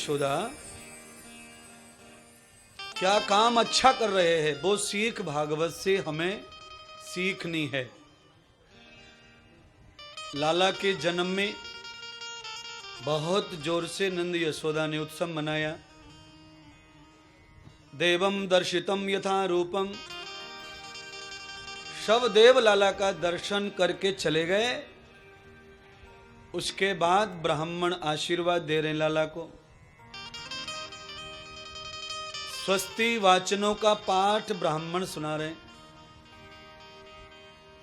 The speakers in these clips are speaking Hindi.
यशोदा क्या काम अच्छा कर रहे हैं, वो सीख भागवत से हमें सीखनी है। लाला के जन्म में बहुत जोर से नंद यशोदा ने उत्सव मनाया। देवम दर्शितम यथा रूपम, शव देव लाला का दर्शन करके चले गए। उसके बाद ब्राह्मण आशीर्वाद दे रहे लाला को। स्वस्ति वाचनों का पाठ ब्राह्मण सुना रहे।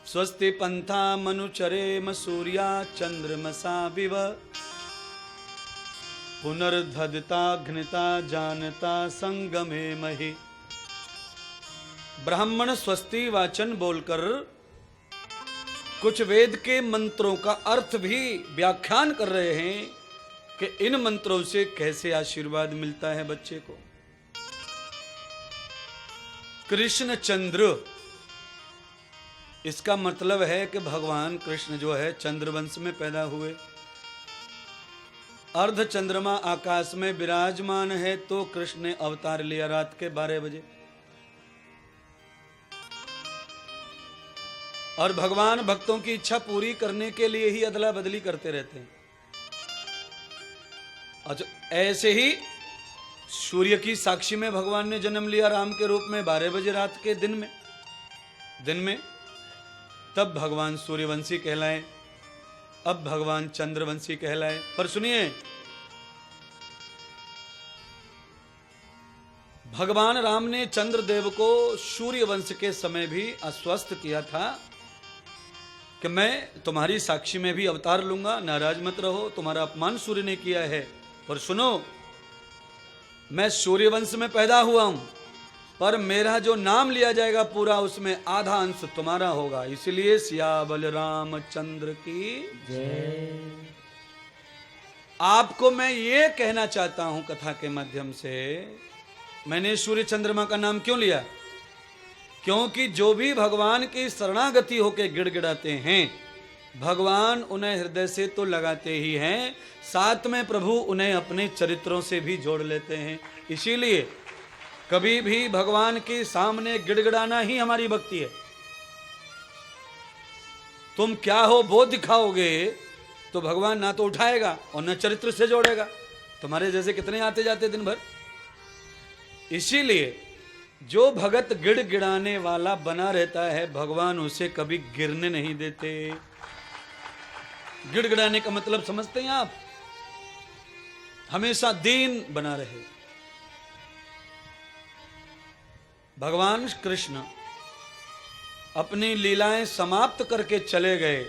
स्वस्ति पंथा मनुचरे मसूर्या चंद्रमसा विव, पुनर्धदता घ्निता जानता संगमे महि। ब्राह्मण स्वस्ति वाचन बोलकर कुछ वेद के मंत्रों का अर्थ भी व्याख्यान कर रहे हैं कि इन मंत्रों से कैसे आशीर्वाद मिलता है बच्चे को। कृष्ण चंद्र, इसका मतलब है कि भगवान कृष्ण जो है चंद्रवंश में पैदा हुए। अर्ध चंद्रमा आकाश में विराजमान है तो कृष्ण ने अवतार लिया रात के 12 बजे। और भगवान भक्तों की इच्छा पूरी करने के लिए ही अदला बदली करते रहते हैं। अच्छा, ऐसे ही सूर्य की साक्षी में भगवान ने जन्म लिया राम के रूप में 12 बजे रात के दिन में। तब भगवान सूर्यवंशी कहलाए, अब भगवान चंद्रवंशी कहलाए। पर सुनिए, भगवान राम ने चंद्रदेव को सूर्यवंश के समय भी आश्वस्त किया था कि मैं तुम्हारी साक्षी में भी अवतार लूंगा, नाराज मत रहो, तुम्हारा अपमान सूर्य ने किया है। पर सुनो, मैं सूर्यवंश में पैदा हुआ हूं, पर मेरा जो नाम लिया जाएगा पूरा, उसमें आधा अंश तुम्हारा होगा। इसलिए सियाबल रामचंद्र की जय। आपको मैं ये कहना चाहता हूं कथा के माध्यम से, मैंने सूर्य चंद्रमा का नाम क्यों लिया? क्योंकि जो भी भगवान की शरणागति होकर गिड़गिड़ाते हैं, भगवान उन्हें हृदय से तो लगाते ही हैं, साथ में प्रभु उन्हें अपने चरित्रों से भी जोड़ लेते हैं। इसीलिए कभी भी भगवान के सामने गिड़गिड़ाना ही हमारी भक्ति है। तुम क्या हो वो दिखाओगे तो भगवान ना तो उठाएगा और न चरित्र से जोड़ेगा। तुम्हारे जैसे कितने आते जाते दिन भर। इसीलिए जो भगत गिड़गिड़ाने वाला बना रहता है, भगवान उसे कभी गिरने नहीं देते। गिड़गिड़ाने का मतलब समझते हैं आप? हमेशा दीन बना रहे। भगवान कृष्ण अपनी लीलाएं समाप्त करके चले गए,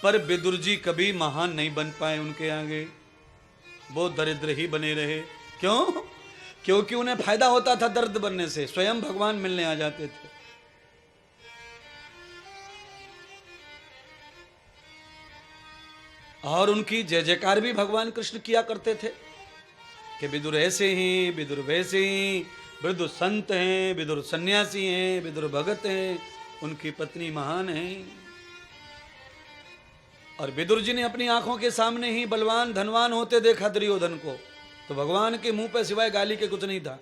पर विदुर जी कभी महान नहीं बन पाए उनके आगे। वो दरिद्र ही बने रहे। क्यों? क्योंकि उन्हें फायदा होता था दर्द बनने से, स्वयं भगवान मिलने आ जाते थे। और उनकी जय जयकार भी भगवान कृष्ण किया करते थे कि विदुर ऐसे ही, विदुर वैसे ही, विदुर संत हैं, विदुर सन्यासी हैं, विदुर भगत हैं, उनकी पत्नी महान है। और विदुर जी ने अपनी आंखों के सामने ही बलवान धनवान होते देखा दुर्योधन को, तो भगवान के मुंह पे सिवाय गाली के कुछ नहीं था।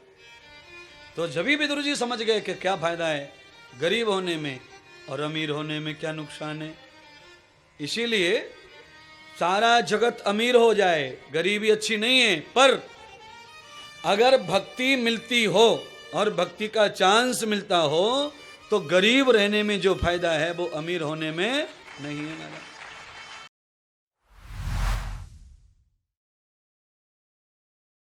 तो जब ही विदुर जी समझ गए कि क्या फायदा है गरीब होने में और अमीर होने में, क्या नुकसान है। इसीलिए सारा जगत अमीर हो जाए, गरीबी अच्छी नहीं है, पर अगर भक्ति मिलती हो और भक्ति का चांस मिलता हो तो गरीब रहने में जो फायदा है वो अमीर होने में नहीं है।